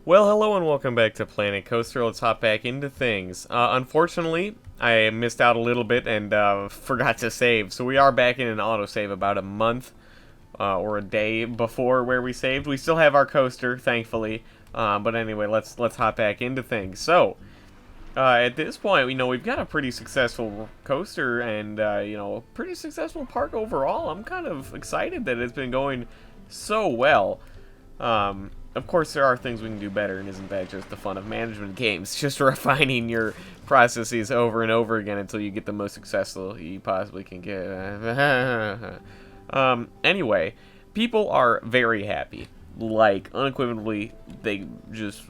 Well, hello and welcome back to Planet Coaster. Let's hop back into things. Unfortunately, I missed out a little bit and forgot to save. So we are back in an autosave about a month or a day before where we saved. We still have our coaster, thankfully. But anyway, let's hop back into things. So, at this point, we've got a pretty successful coaster and, a pretty successful park overall. I'm kind of excited that it's been going so well. Of course, there are things we can do better, and isn't that just the fun of management games? Just refining your processes over and over again until you get the most successful you possibly can get. Anyway, people are very happy. Like, unequivocally, they just,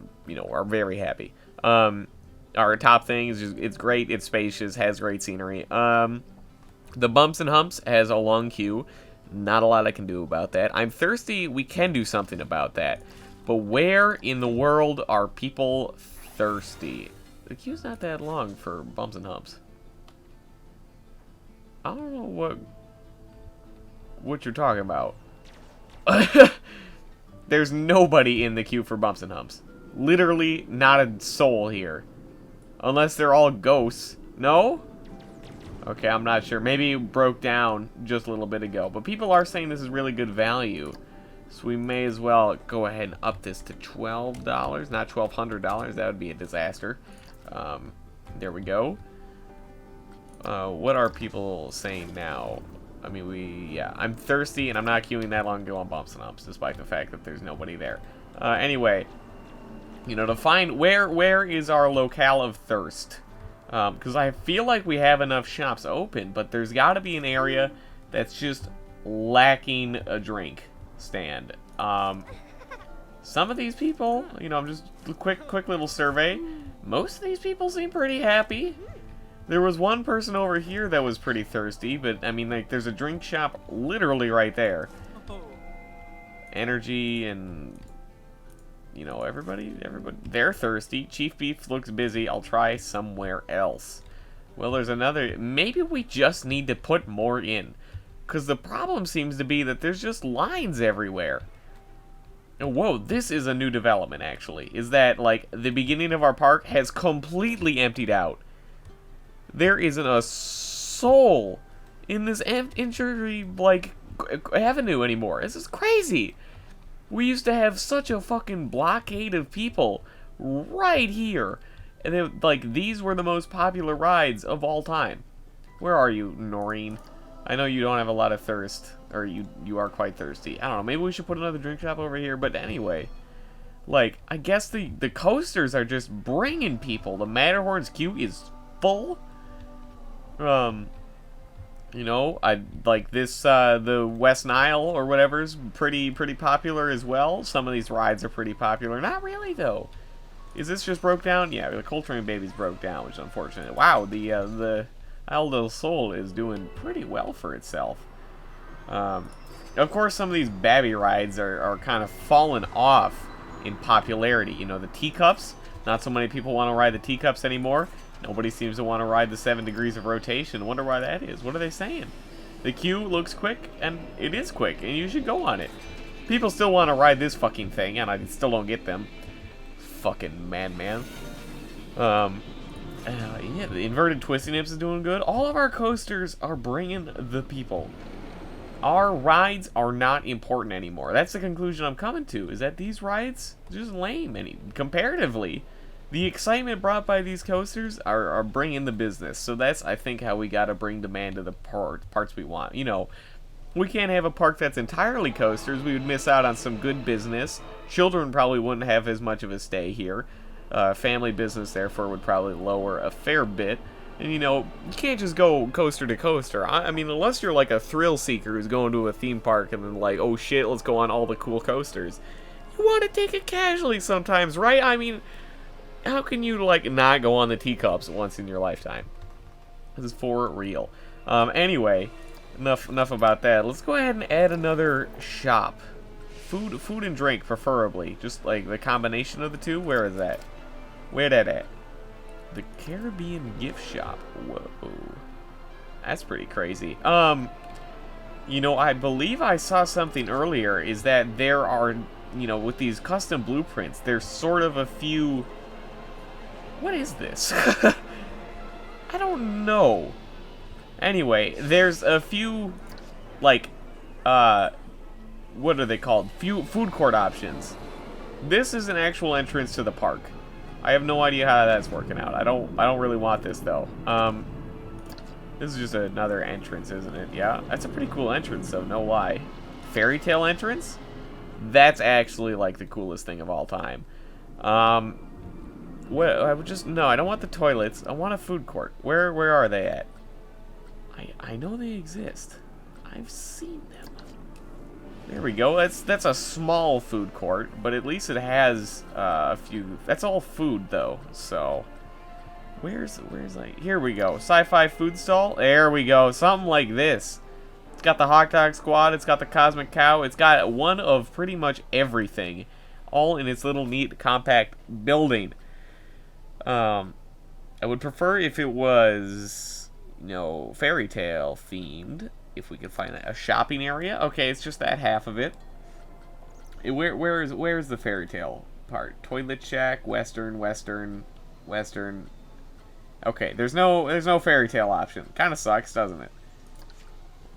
are very happy. Our top thing is just, it's great, it's spacious, has great scenery. The Bumps and Humps has a long queue. Not a lot I can do about that. I'm thirsty, we can do something about that. But where in the world are people thirsty? The queue's not that long for Bumps and Humps. I don't know what you're talking about. There's nobody in the queue for Bumps and Humps. Literally not a soul here. Unless they're all ghosts. No? Okay, I'm not sure. Maybe it broke down just a little bit ago. But people are saying this is really good value. So we may as well go ahead and up this to $12, not $1,200. That would be a disaster. There we go. What are people saying now? I mean, yeah, I'm thirsty and I'm not queuing that long to go on Bumps and Humps, despite the fact that there's nobody there. Anyway, to find where is our locale of thirst? Because I feel like we have enough shops open, but there's got to be an area that's just lacking a drink stand. Some of these people, just a quick little survey. Most of these people seem pretty happy. There was one person over here that was pretty thirsty, but I mean, like, there's a drink shop literally right there. Energy and everybody, they're thirsty. Chief Beef looks busy. I'll try somewhere else. Well, there's another. Maybe we just need to put more in. Because the problem seems to be that there's just lines everywhere. Oh, whoa, this is a new development, actually. Is that, like, the beginning of our park has completely emptied out. There isn't a soul in this entry, like, avenue anymore. This is crazy. We used to have such a fucking blockade of people right here. And, these were the most popular rides of all time. Where are you, Noreen? I know you don't have a lot of thirst, or you are quite thirsty. I don't know, maybe we should put another drink shop over here, but anyway. Like, I guess the coasters are just bringing people. The Matterhorn's queue is full. I like this, the West Nile or whatever is pretty popular as well. Some of these rides are pretty popular. Not really, though. Is this just broke down? Yeah, the Coltrane Babies broke down, which is unfortunate. Wow, the Isle del Sol is doing pretty well for itself. Of course, some of these Babby rides are kind of fallen off in popularity. The teacups, not so many people want to ride the teacups anymore. Nobody seems to want to ride the 7 degrees of rotation. Wonder why that is. What are they saying? The queue looks quick, and it is quick, and you should go on it. People still want to ride this fucking thing, and I still don't get them. Fucking madman. Yeah, the inverted twisty nips is doing good. All of our coasters are bringing the people. Our rides are not important anymore. That's the conclusion I'm coming to, is that these rides are just lame comparatively. The excitement brought by these coasters are bringing the business. So that's, I think, how we gotta bring demand to the parts we want. We can't have a park that's entirely coasters. We would miss out on some good business. Children probably wouldn't have as much of a stay here. Family business, therefore, would probably lower a fair bit. And, you can't just go coaster to coaster. I mean, unless you're like a thrill seeker who's going to a theme park and then like, oh shit, let's go on all the cool coasters. You want to take it casually sometimes, right? I mean, how can you, like, not go on the teacups once in your lifetime? This is for real. Anyway, enough about that. Let's go ahead and add another shop. Food and drink, preferably. Just, like, the combination of the two. Where is that? Where that at? The Caribbean gift shop. Whoa. That's pretty crazy. I believe I saw something earlier, is that there are you know, with these custom blueprints, there's sort of a few... What is this? I don't know. Anyway, there's a few, like, what are they called? Few food court options. This is an actual entrance to the park. I have no idea how that's working out. I don't really want this, though. This is just another entrance, isn't it? Yeah, that's a pretty cool entrance, though, no lie. Fairy tale entrance? That's actually, like, the coolest thing of all time. Well, I would just... No, I don't want the toilets. I want a food court. Where are they at? I know they exist. I've seen them. There we go. That's a small food court, but at least it has a few... That's all food, though, so... Where's like... Here we go. Sci-fi food stall? There we go. Something like this. It's got the hot dog squad. It's got the cosmic cow. It's got one of pretty much everything. All in its little neat, compact building. I would prefer if it was, you know, fairy tale themed. If we could find a shopping area. Okay, it's just that half of it. Where's the fairy tale part? Toilet shack, western. Okay, there's no fairy tale option. Kind of sucks, doesn't it?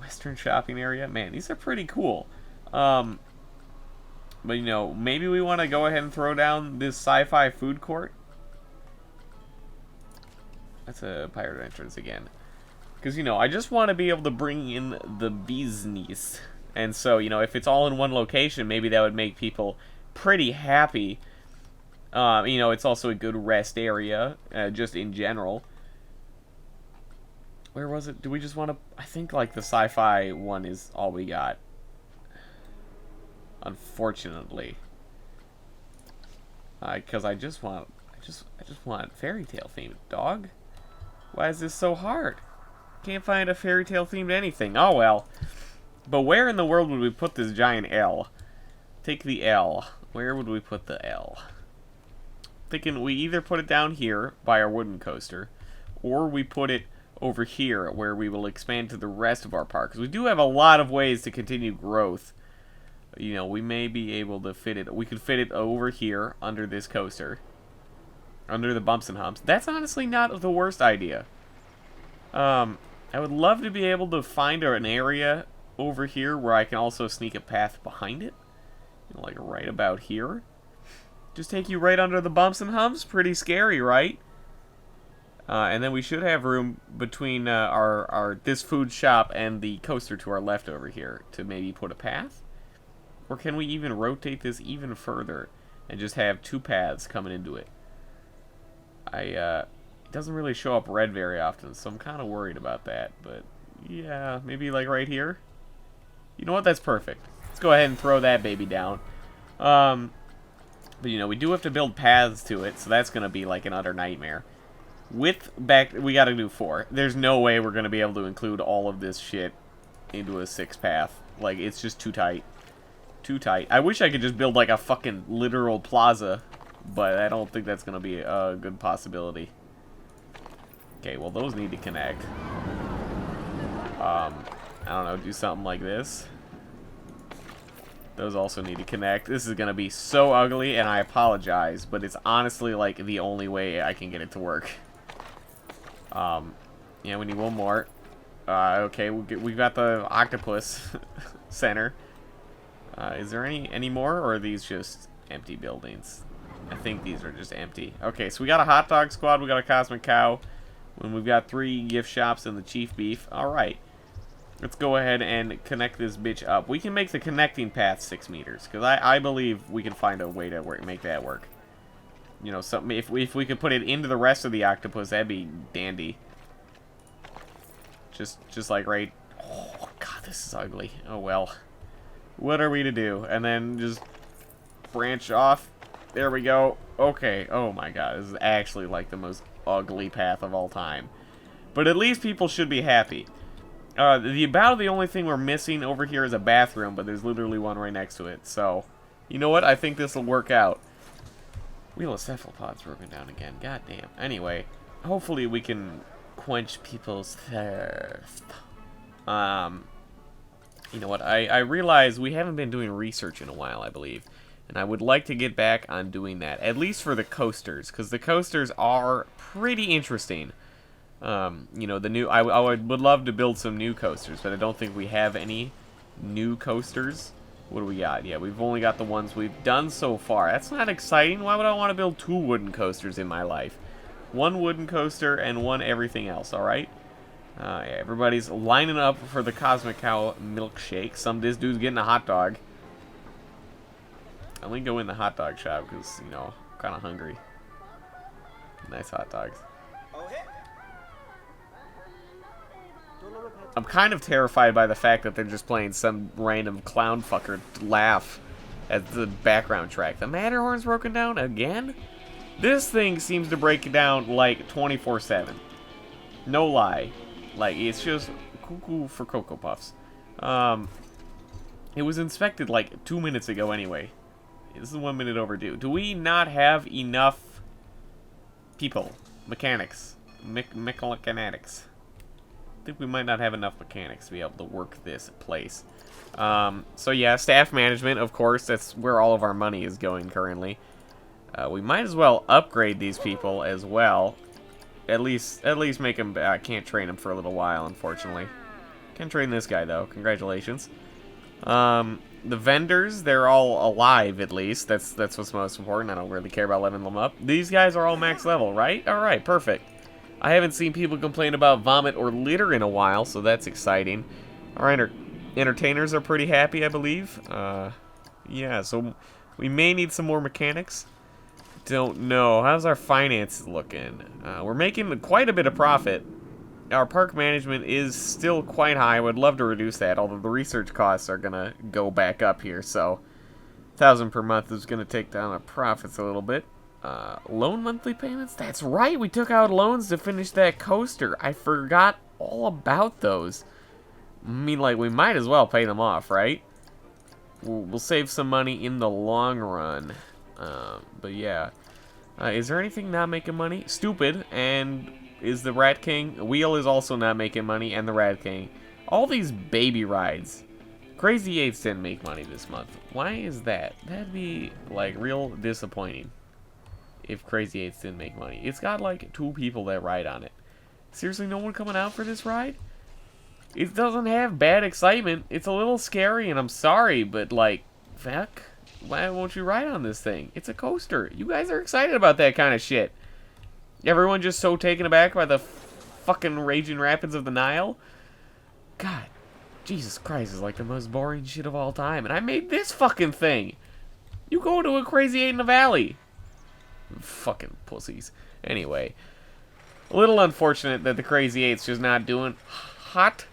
Western shopping area. Man, these are pretty cool. But you know, maybe we want to go ahead and throw down this sci-fi food court. That's a pirate entrance again. Because, you know, I just want to be able to bring in the business. And so, you know, if it's all in one location, maybe that would make people pretty happy. You know, it's also a good rest area, just in general. Where was it? Do we just want to... I think, like, the sci-fi one is all we got. Unfortunately. Because I just want fairy tale themed, dog. Why is this so hard? Can't find a fairy tale themed anything. Oh well. But where in the world would we put this giant L? Take the L. Where would we put the L? Thinking we either put it down here by our wooden coaster, or we put it over here where we will expand to the rest of our park. Because we do have a lot of ways to continue growth. You know, we may be able to fit it. We could fit it over here under this coaster. Under the bumps and humps. That's honestly not the worst idea. I would love to be able to find an area over here where I can also sneak a path behind it. You know, like right about here. Just take you right under the bumps and humps. Pretty scary, right? And then we should have room between this food shop and the coaster to our left over here to maybe put a path. Or can we even rotate this even further and just have two paths coming into it? It doesn't really show up red very often, so I'm kind of worried about that. But yeah, maybe like right here. You know what? That's perfect. Let's go ahead and throw that baby down. But you know, we do have to build paths to it, so that's gonna be like an utter nightmare. Width back, we gotta do 4. There's no way we're gonna be able to include all of this shit into a 6 path. Like, it's just too tight. Too tight. I wish I could just build like a fucking literal plaza, but I don't think that's gonna be a good possibility. Okay, well those need to connect. I don't know, do something like this. Those also need to connect. This is gonna be so ugly, and I apologize, but it's honestly like the only way I can get it to work. Yeah, we need one more. Okay, we got the octopus center. Is there any more, or are these just empty buildings? I think these are just empty. Okay, so we got a hot dog squad, we got a cosmic cow, and we've got 3 gift shops and the chief beef. Alright. Let's go ahead and connect this bitch up. We can make the connecting path 6 meters, because I believe we can find a way to make that work. You know, something if we could put it into the rest of the octopus, that'd be dandy. Just like right... Oh, God, this is ugly. Oh, well. What are we to do? And then just branch off. There we go. Okay. Oh, my God. This is actually like the most ugly path of all time. But at least people should be happy. About the only thing we're missing over here is a bathroom, but there's literally one right next to it. So, you know what? I think this will work out. Wheel of Cephalopod's broken down again. God damn. Anyway, hopefully we can quench people's thirst. You know what? I realize we haven't been doing research in a while, I believe. And I would like to get back on doing that, at least for the coasters, because the coasters are pretty interesting. You know, the new, I would love to build some new coasters, but I don't think we have any new coasters. What do we got? Yeah, we've only got the ones we've done so far. That's not exciting. Why would I want to build 2 wooden coasters in my life? 1 wooden coaster and 1 everything else, alright? Yeah, everybody's lining up for the Cosmic Cow milkshake. This dude's getting a hot dog. I only go in the hot dog shop because, you know, I'm kind of hungry. Nice hot dogs. I'm kind of terrified by the fact that they're just playing some random clown fucker laugh at the background track. The Matterhorn's broken down again? This thing seems to break down like 24/7. No lie. Like, it's just cuckoo for Cocoa Puffs. It was inspected like 2 minutes ago anyway. This is 1 minute overdue. Do we not have enough people? Mechanics. Mechanics. I think we might not have enough mechanics to be able to work this place. So yeah, staff management, of course, that's where all of our money is going currently. We might as well upgrade these people as well. At least make them. I can't train them for a little while, unfortunately. Can train this guy though. Congratulations. The vendors, they're all alive at least. That's what's most important. I don't really care about leveling them up. These guys are all max level, right? All right, perfect. I haven't seen people complain about vomit or litter in a while, so that's exciting. Our entertainers are pretty happy, I believe. Yeah, so we may need some more mechanics. Don't know. How's our finances looking? We're making quite a bit of profit. Our park management is still quite high. I would love to reduce that, although the research costs are going to go back up here, so 1,000 per month is going to take down our profits a little bit. Loan monthly payments? That's right, we took out loans to finish that coaster. I forgot all about those. I mean, like, we might as well pay them off, right? We'll save some money in the long run. But yeah. Is there anything not making money? Stupid, and is the Rat King. Wheel is also not making money, and the Rat King. All these baby rides. Crazy 8s didn't make money this month. Why is that? That'd be, like, real disappointing if Crazy 8s didn't make money. It's got, like, 2 people that ride on it. Seriously, no one coming out for this ride? It doesn't have bad excitement. It's a little scary, and I'm sorry, but, like, fuck. Why won't you ride on this thing? It's a coaster. You guys are excited about that kind of shit. Everyone just so taken aback by the fucking raging rapids of the Nile? God, Jesus Christ is like the most boring shit of all time. And I made this fucking thing. You go to a Crazy 8 in the valley. Fucking pussies. Anyway, a little unfortunate that the Crazy 8's just not doing hot.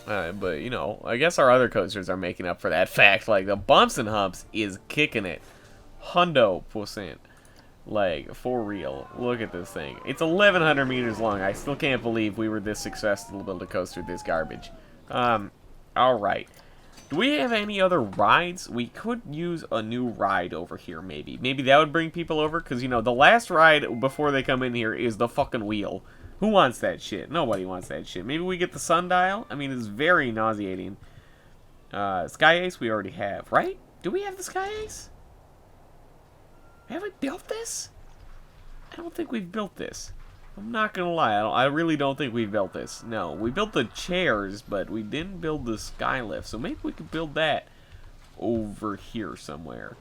But, you know, I guess our other coasters are making up for that fact. Like, the Bumps and Humps is kicking it. Hundo%. Like, for real. Look at this thing. It's 1,100 meters long. I still can't believe we were this successful to build a coaster this garbage. Alright. Do we have any other rides? We could use a new ride over here, maybe. Maybe that would bring people over, because, you know, the last ride before they come in here is the fucking wheel. Who wants that shit? Nobody wants that shit. Maybe we get the sundial? I mean, it's very nauseating. Sky Ace we already have, right? Do we have the Sky Ace? Have we built this? I don't think we've built this. I'm not gonna lie. I really don't think we've built this. No, we built the chairs, but we didn't build the skylift. So maybe we could build that over here somewhere.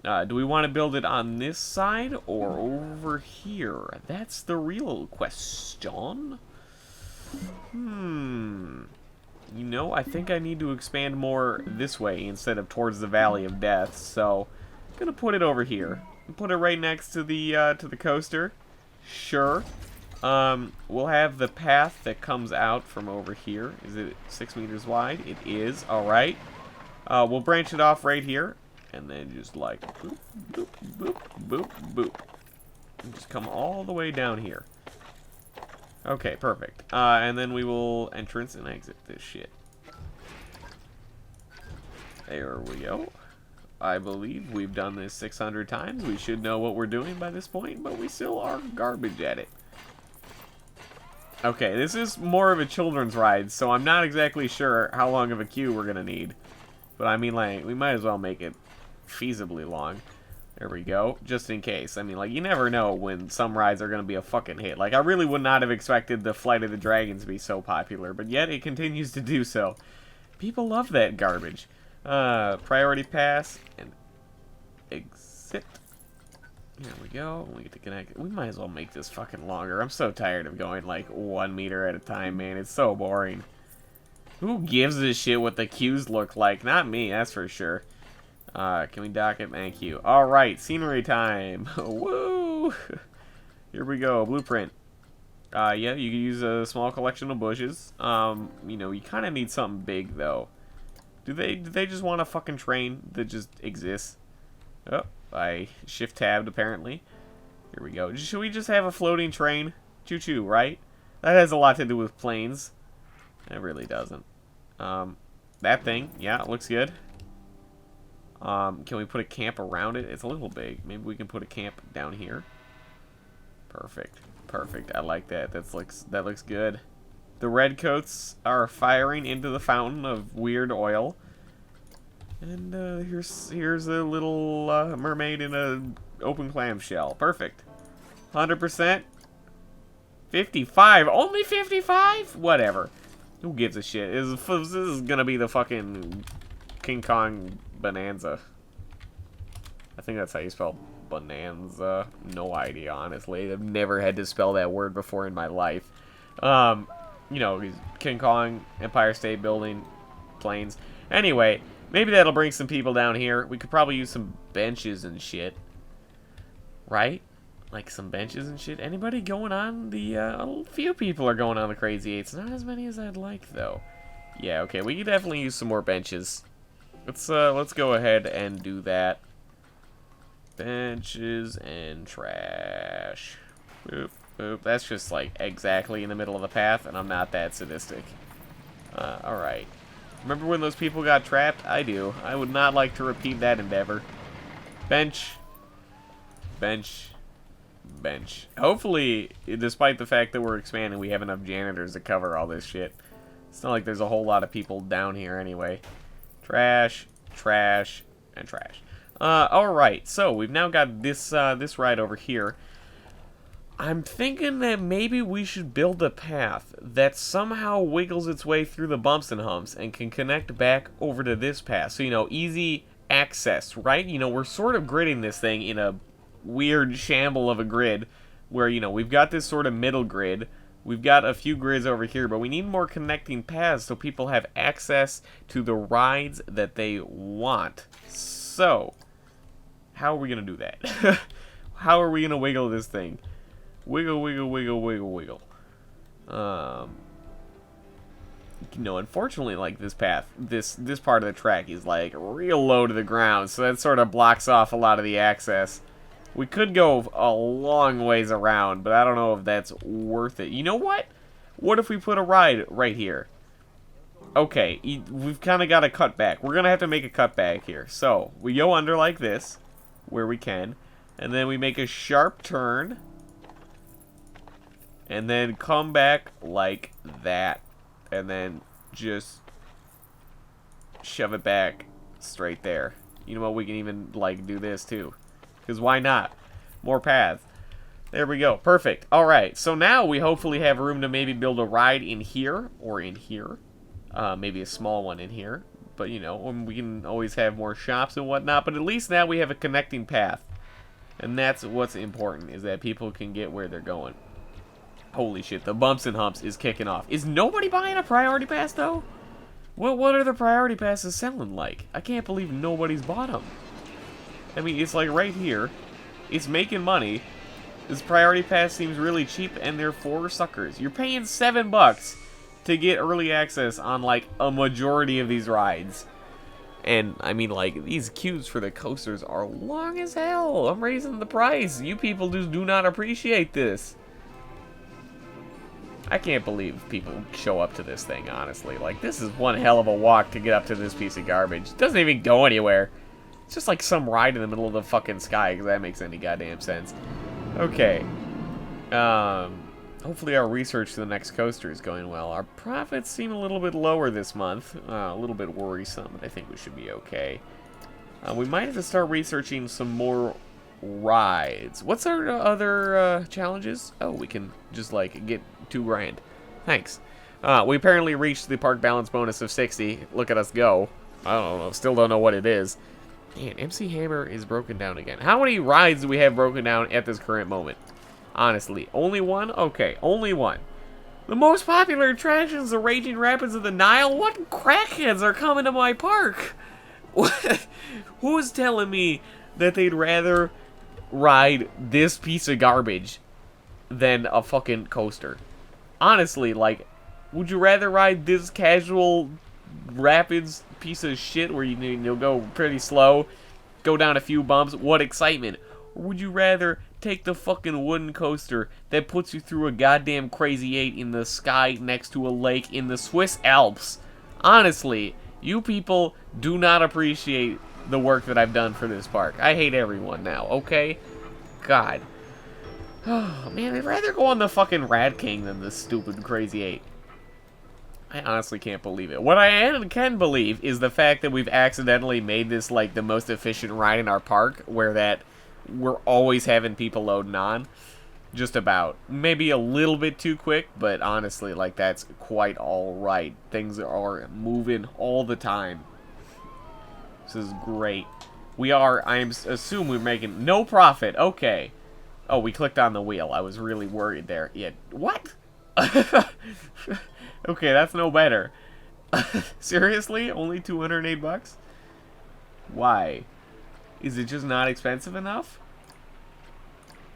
Do we want to build it on this side or over here? That's the real question. You know, I think I need to expand more this way instead of towards the Valley of Death. So, I'm gonna put it over here. Put it right next to the coaster. Sure. We'll have the path that comes out from over here. Is it 6 meters wide? It is. All right. We'll branch it off right here. And then just like boop, boop, boop, boop, boop. And just come all the way down here. Okay, perfect. And then we will entrance and exit this shit. There we go. I believe we've done this 600 times. We should know what we're doing by this point, but we still are garbage at it. Okay, this is more of a children's ride, so I'm not exactly sure how long of a queue we're going to need But I mean, like, we might as well make it feasibly long. There we go, just in case. I mean, like, you never know when some rides are going to be a fucking hit. Like, I really would not have expected the Flight of the Dragons to be so popular, but yet it continues to do so. People love that garbage. Priority pass and exit. There we go. We get to connect. We might as well make this fucking longer. I'm so tired of going, like, 1 meter at a time, man. It's so boring. Who gives a shit what the queues look like? Not me, that's for sure. Can we dock it? Thank you. Alright, scenery time. Woo! Here we go. Blueprint. Yeah, you can use a small collection of bushes. You know, you kind of need something big, though. Do they just want a fucking train that just exists? Oh, I shift-tabbed, apparently. Here we go. Should we just have a floating train? Choo-choo, right? That has a lot to do with planes. It really doesn't. That thing. Yeah, it looks good. Can we put a camp around it? It's a little big. Maybe we can put a camp down here. Perfect. Perfect. I like that. That looks good. The redcoats are firing into the fountain of weird oil. And here's a little mermaid in a open clamshell. Perfect. 100%. 55. Only 55? Whatever. Who gives a shit? This is gonna be the fucking King Kong Bonanza. I think that's how you spell Bonanza. No idea, honestly. I've never had to spell that word before in my life. You know, King Kong, Empire State Building, planes. Anyway, maybe that'll bring some people down here. We could probably use some benches and shit. Right? Like some benches and shit. Anybody going on the, a few people are going on the Crazy Eights. Not as many as I'd like, though. Yeah, okay, we could definitely use some more benches. Let's go ahead and do that. Benches and trash. Boop, boop. That's just, like, exactly in the middle of the path, and I'm not that sadistic. Alright. Remember when those people got trapped? I do. I would not like to repeat that endeavor. Bench. Bench. Bench. Hopefully, despite the fact that we're expanding, we have enough janitors to cover all this shit. It's not like there's a whole lot of people down here anyway. Trash, trash, and trash. Alright, so we've now got this ride over here. I'm thinking that maybe we should build a path that somehow wiggles its way through the bumps and humps and can connect back over to this path. So, you know, easy access, right? You know, we're sort of gridding this thing in a weird shamble of a grid where, you know, we've got this sort of middle grid. We've got a few grids over here, but we need more connecting paths so people have access to the rides that they want. So, how are we going to do that? How are we going to wiggle this thing? Wiggle, wiggle, wiggle, wiggle, wiggle. You know, unfortunately, like, this path, this part of the track is, like, real low to the ground, so that sort of blocks off a lot of the access. We could go a long ways around, but I don't know if that's worth it. You know what? What if we put a ride right here? Okay, we've kind of got a cut back. We're going to have to make a cut back here. So, we go under like this, where we can, and then we make a sharp turn, and then come back like that, and then just shove it back straight there. You know what? We can even, like, do this, too. Because why not? More paths. There we go. Perfect. Alright, so now we hopefully have room to maybe build a ride in here, or in here. Maybe a small one in here. But, you know, we can always have more shops and whatnot. But at least now we have a connecting path. And that's what's important, is that people can get where they're going. Holy shit, the bumps and humps is kicking off. Is nobody buying a priority pass, though? What are the priority passes selling like? I can't believe nobody's bought them. I mean, it's like right here. It's making money. This priority pass seems really cheap, and they're for suckers. You're paying $7 to get early access on, like, a majority of these rides. And, I mean, like, these queues for the coasters are long as hell. I'm raising the price. You people just do not appreciate this. I can't believe people show up to this thing, honestly. Like, this is one hell of a walk to get up to this piece of garbage. It doesn't even go anywhere. It's just like some ride in the middle of the fucking sky, because that makes any goddamn sense. Okay. Hopefully our research to the next coaster is going well. Our profits seem a little bit lower this month. A little bit worrisome, but I think we should be okay. We might have to start researching some more rides. What's our other challenges? Oh, we can just, like, get 2 grand. Thanks. We apparently reached the park balance bonus of 60. Look at us go. I don't know. Still don't know what it is. Man, MC Hammer is broken down again. How many rides do we have broken down at this current moment? Honestly, only one? Okay, only one. The most popular attraction is the Raging Rapids of the Nile? What crackheads are coming to my park? Who's telling me that they'd rather ride this piece of garbage than a fucking coaster? Honestly, like, would you rather ride this casual rapids piece of shit where you'll go pretty slow, go down a few bumps? What excitement? Or would you rather take the fucking wooden coaster that puts you through a goddamn Crazy 8 in the sky next to a lake in the Swiss Alps? Honestly, you people do not appreciate the work that I've done for this park. I hate everyone now, okay? God. Oh, man, I'd rather go on the fucking Rat King than this stupid Crazy 8. I honestly can't believe it. What I can believe is the fact that we've accidentally made this, like, the most efficient ride in our park, where that we're always having people loading on. Just about. Maybe a little bit too quick, but honestly, like, that's quite alright. Things are moving all the time. This is great. I assume we're making no profit. Okay. Oh, we clicked on the wheel. I was really worried there. Yeah, what? Okay, that's no better. Seriously? Only 208 bucks? Why? Is it just not expensive enough?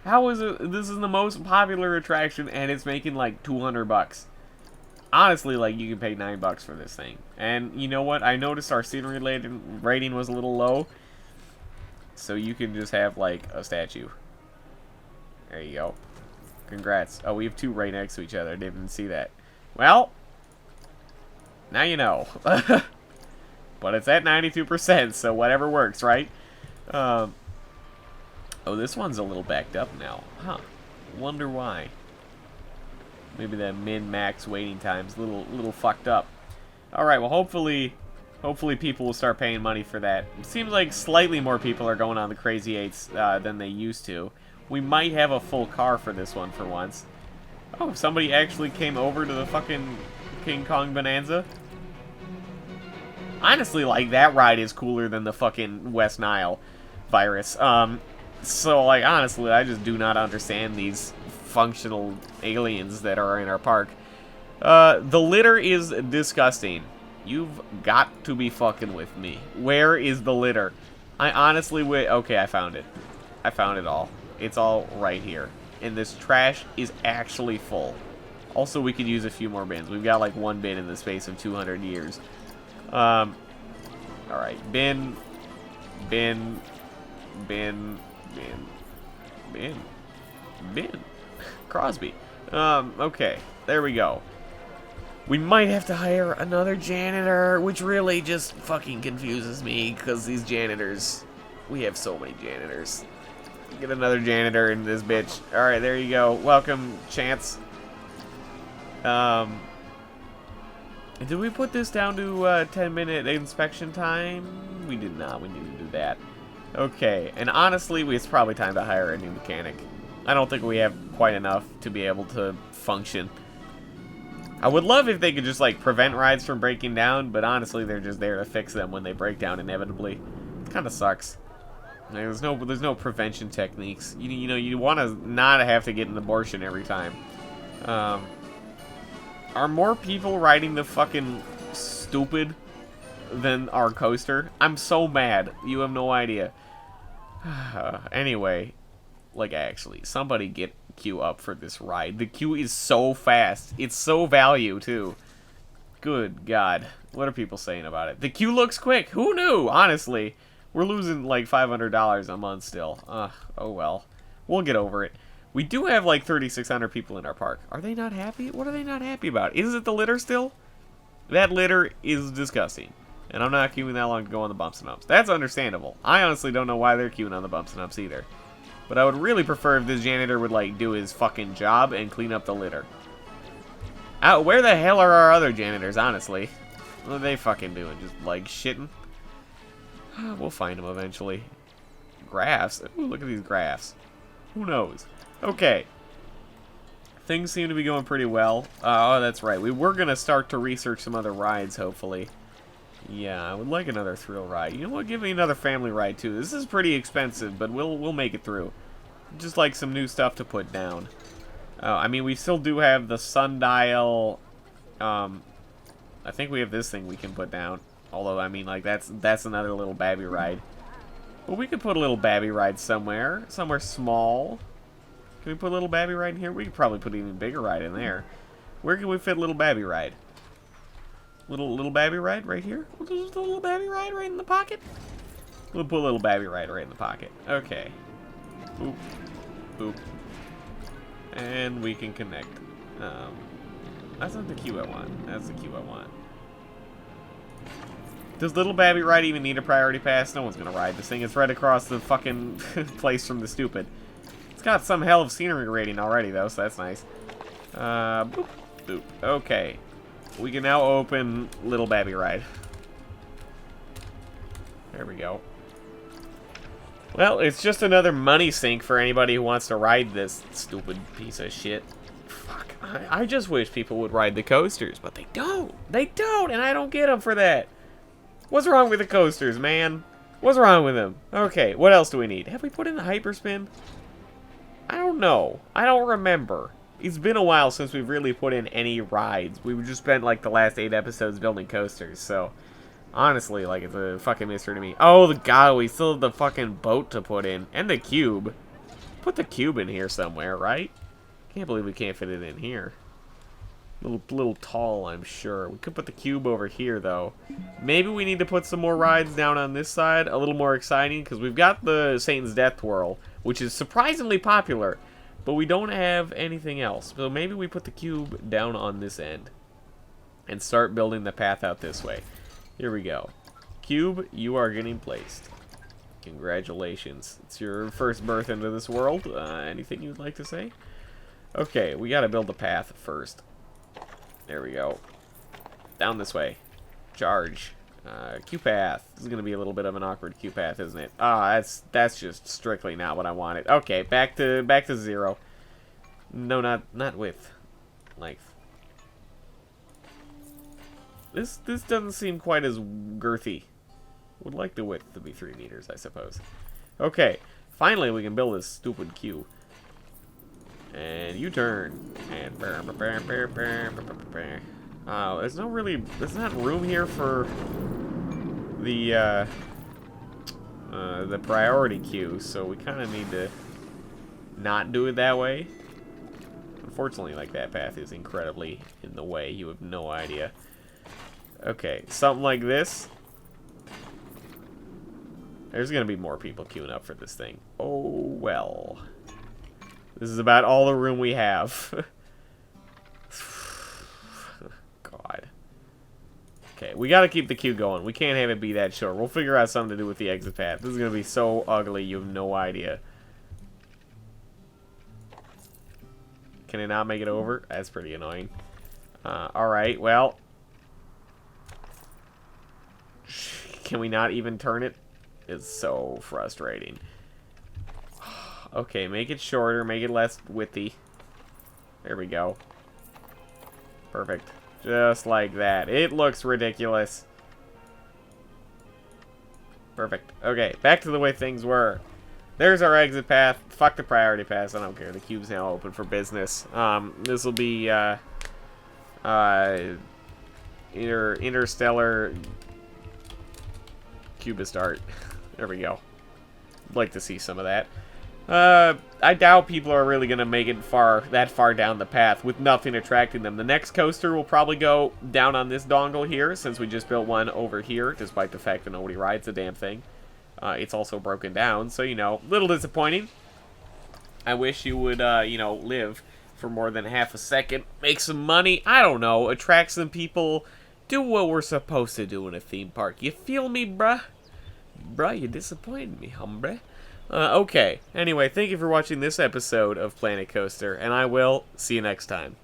How is it? This is the most popular attraction and it's making like 200 bucks. Honestly, like, you can pay 9 bucks for this thing. And you know what? I noticed our scenery rating was a little low. So you can just have, like, a statue. There you go. Congrats. Oh, we have 2 right next to each other. Didn't even see that. Well, now you know. But it's at 92%, so whatever works, right? Oh, this one's a little backed up now. Huh. Wonder why. Maybe the min-max waiting time's a little fucked up. Alright, well, hopefully people will start paying money for that. It seems like slightly more people are going on the Crazy 8s than they used to. We might have a full car for this one for once. Oh, somebody actually came over to the fucking King Kong Bonanza. Honestly, like, that ride is cooler than the fucking West Nile virus. So, like, honestly, I just do not understand these functional aliens that are in our park. The litter is disgusting. You've got to be fucking with me. Where is the litter? I honestly okay, I found it. I found it all. It's all right here. And this trash is actually full. Also, we could use a few more bins. We've got, like, 1 bin in the space of 200 years. Alright. Bin. Crosby. Okay. There we go. We might have to hire another janitor, which really just fucking confuses me, because these janitors... We have so many janitors. Get another janitor in this bitch. Alright, there you go. Welcome, Chance. Did we put this down to 10-minute inspection time? We did not. We need to do that. Okay, and honestly, it's probably time to hire a new mechanic. I don't think we have quite enough to be able to function. I would love if they could just, like, prevent rides from breaking down, but honestly, they're just there to fix them when they break down inevitably. It kind of sucks. Like, there's no prevention techniques. You know, you want to not have to get an abortion every time. Are more people riding the fucking stupid than our coaster? I'm so mad. You have no idea. Anyway, like, actually, somebody get queue up for this ride. The queue is so fast. It's so value, too. Good God. What are people saying about it? The queue looks quick. Who knew? Honestly. We're losing, like, $500 a month still. Oh well. We'll get over it. We do have, like, 3,600 people in our park. Are they not happy? What are they not happy about? Is it the litter still? That litter is disgusting. And I'm not queuing that long to go on the bumps and ups. That's understandable. I honestly don't know why they're queuing on the bumps and ups either. But I would really prefer if this janitor would, like, do his fucking job and clean up the litter. Where the hell are our other janitors, honestly? What are they fucking doing? Just, like, shitting? We'll find them eventually. Graphs? Ooh, look at these graphs. Who knows? Okay. Things seem to be going pretty well. Oh, that's right. We were going to start to research some other rides, hopefully. Yeah, I would like another thrill ride. You know what? Give me another family ride, too. This is pretty expensive, but we'll make it through. Just like some new stuff to put down. I mean, we still do have the sundial. I think we have this thing we can put down. Although, I mean, like, that's another little babby ride. But we could put a little babby ride somewhere. Somewhere small. Can we put a little babby ride in here? We could probably put an even bigger ride in there. Where can we fit a little babby ride? Little babby ride right here? Just a little babby ride right in the pocket? We'll put a little babby ride right in the pocket. Okay. Boop. Boop. And we can connect. That's not the queue I want. That's the queue I want. Does Little Babby Ride even need a priority pass? No one's gonna ride this thing. It's right across the fucking place from the stupid. It's got some hell of scenery rating already, though, so that's nice. Boop, boop. Okay. We can now open Little Babby Ride. There we go. Well, it's just another money sink for anybody who wants to ride this stupid piece of shit. Fuck. I just wish people would ride the coasters, but they don't. They don't, and I don't get them for that. What's wrong with the coasters, man? What's wrong with them? Okay, what else do we need? Have we put in the hyperspin? I don't know. I don't remember. It's been a while since we've really put in any rides. We've just spent, like, the last 8 episodes building coasters, so... Honestly, like, it's a fucking mystery to me. Oh, the god, we still have the fucking boat to put in. And the cube. Put the cube in here somewhere, right? Can't believe we can't fit it in here. Little tall, I'm sure. We could put the cube over here, though. Maybe we need to put some more rides down on this side. A little more exciting, because we've got the Satan's Death Twirl, which is surprisingly popular. But we don't have anything else. So maybe we put the cube down on this end. And start building the path out this way. Here we go. Cube, you are getting placed. Congratulations. It's your first birth into this world. Anything you'd like to say? Okay, we gotta build the path first. There we go. Down this way. Charge. Q path. This is gonna be a little bit of an awkward Q path, isn't it? Ah, that's just strictly not what I wanted. Okay, back to 0. No, not width. Length. This doesn't seem quite as girthy. Would like the width to be 3 meters, I suppose. Okay, finally we can build this stupid queue. And U-turn. And there's not room here for the priority queue, so we kind of need to not do it that way. Unfortunately, like, that path is incredibly in the way. You have no idea. Okay, something like this. There's gonna be more people queuing up for this thing. Oh, well. This is about all the room we have. God. Okay, we gotta keep the queue going. We can't have it be that short. We'll figure out something to do with the exit path. This is gonna be so ugly, you have no idea. Can it not make it over? That's pretty annoying. Alright, well. Can we not even turn it? It's so frustrating. Okay, make it shorter, make it less widthy. There we go. Perfect. Just like that. It looks ridiculous. Perfect. Okay, back to the way things were. There's our exit path. Fuck the priority pass. I don't care. The cube's now open for business. This will be interstellar cubist art. There we go. I'd like to see some of that. I doubt people are really going to make it that far down the path with nothing attracting them. The next coaster will probably go down on this dongle here, since we just built one over here, despite the fact that nobody rides the damn thing. It's also broken down, so, you know, a little disappointing. I wish you would, you know, live for more than half a second, make some money, I don't know, attract some people, do what we're supposed to do in a theme park. You feel me, bruh? Bruh, you disappointed me, hombre. Okay. Anyway, thank you for watching this episode of Planet Coaster, and I will see you next time.